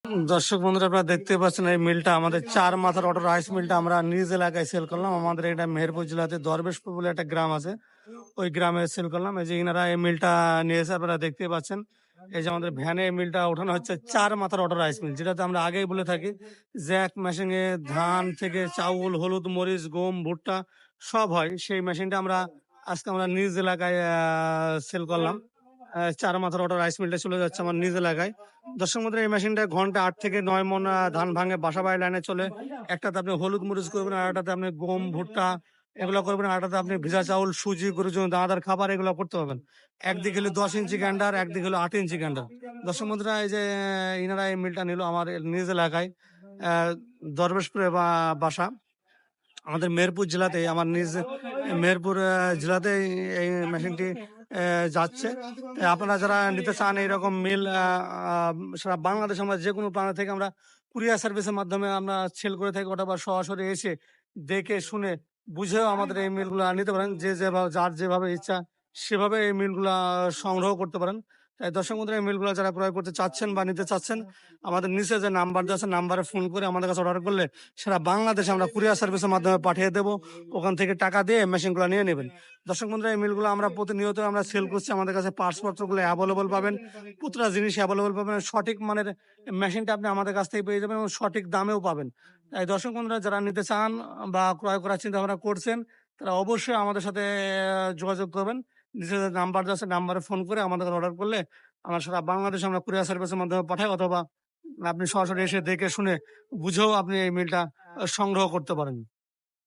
দর্শক বন্ধুরা, আপনারা দেখতে পাচ্ছেন এই মিলটা আমাদের চার মাথার অটো রাইস মিলটা আমরা নিজ এলাকায় সেল করলাম। আমাদের এটা মেহেরপুর জেলাতে দরবেশপুর বলে একটা গ্রাম আছে, ওই গ্রামে সেল করলাম। এই যে ইনারা এই মিলটা নিয়েছে, আপনারা দেখতে পাচ্ছেন। এই যে আমাদের ভ্যানে এই মিলটা ওঠানো হচ্ছে চার মাথার অটো রাইস মিল, যেটাতে আমরা আগেই বলে থাকি যে এক মেশিনে ধান থেকে চাউল, হলুদ, মরিচ, গম, ভুট্টা সব হয়। সেই মেশিনটা আজকে আমরা নিজ এলাকায় সেল করলাম। চার মাথার অটো রাইস মিলটা চলে যাচ্ছে আমার নিজ এলাকায়। দর্শক বন্ধুরা, এই মেশিনটা ঘন্টা 8 থেকে 9 মণ ধান ভাঙে, বাসা বাড়ি লাইনে চলে। একটাতে আপনি হলুদ মরিচ করবেন, আর একটাতে আপনি গম, ভুট্টা এগুলো করবেন, আর একটাতে আপনি ভিজা চাউল, সুজি, গরুর জন্য দানাদার খাবার এগুলো করতে পারবেন। একদিকে হলো 10 ইঞ্চি গ্যান্ডার, একদিকে হলো 8 ইঞ্চি গ্যান্ডার। দর্শক বন্ধুরা, এই যে ইনারা এই মিলটা নিল আমার নিজ এলাকায়, দরবেশপুরে বাসা আমাদের মেহেরপুর জেলাতে, আমার নিজ মেহেরপুর জেলাতে এই মেশিনটি যাচ্ছে। আপনারা যারা নিতে চান এইরকম মিল, সারা বাংলাদেশ আমরা যে কোনো প্রান্ত থেকে আমরা কুরিয়ার সার্ভিসের মাধ্যমে আমরা সেল করে থাকি, অথবা সরাসরি এসে দেখে শুনে বুঝেও আমাদের এই মিলগুলো নিতে পারেন। যে যেভাবে যার যেভাবে ইচ্ছা সেভাবে এই মিলগুলা সংগ্রহ করতে পারেন। তাই দর্শক বন্ধুরা, এই মিলগুলো যারা ক্রয় করতে চাচ্ছেন বা নিতে চাচ্ছেন, আমাদের নিচে যে নাম্বার দেওয়া আছে, নাম্বারে ফোন করে আমাদের কাছে অর্ডার করলে সারা বাংলাদেশে আমরা কুরিয়ার সার্ভিসের মাধ্যমে পাঠিয়ে দেবো। ওখান থেকে টাকা দিয়ে মেশিনগুলো নিয়ে নেবেন। দর্শক বন্ধুরা, এই মিলগুলো আমরা প্রতিনিয়ত আমরা সেল করছি। আমাদের কাছে পার্টসপত্রগুলো অ্যাভেলেবল পাবেন, প্রতিটা জিনিস অ্যাভেলেবল পাবেন। সঠিক মানের মেশিনটা আপনি আমাদের কাছ থেকে পেয়ে যাবেন এবং সঠিক দামেও পাবেন। তাই দর্শক বন্ধুরা, যারা নিতে চান বা ক্রয় করার চিন্তা ভাবনা করছেন, তারা অবশ্যই আমাদের সাথে যোগাযোগ করবেন। নিচে যে নাম্বার আছে, নাম্বারে ফোন করে আমাদের অর্ডার করলে আমরা সারা বাংলাদেশে আমরা কুরিয়ার সার্ভিসের মাধ্যমে পাঠাই, অথবা আপনি সরাসরি এসে দেখে শুনে বুঝেও আপনি এই মিলটা সংগ্রহ করতে পারেন।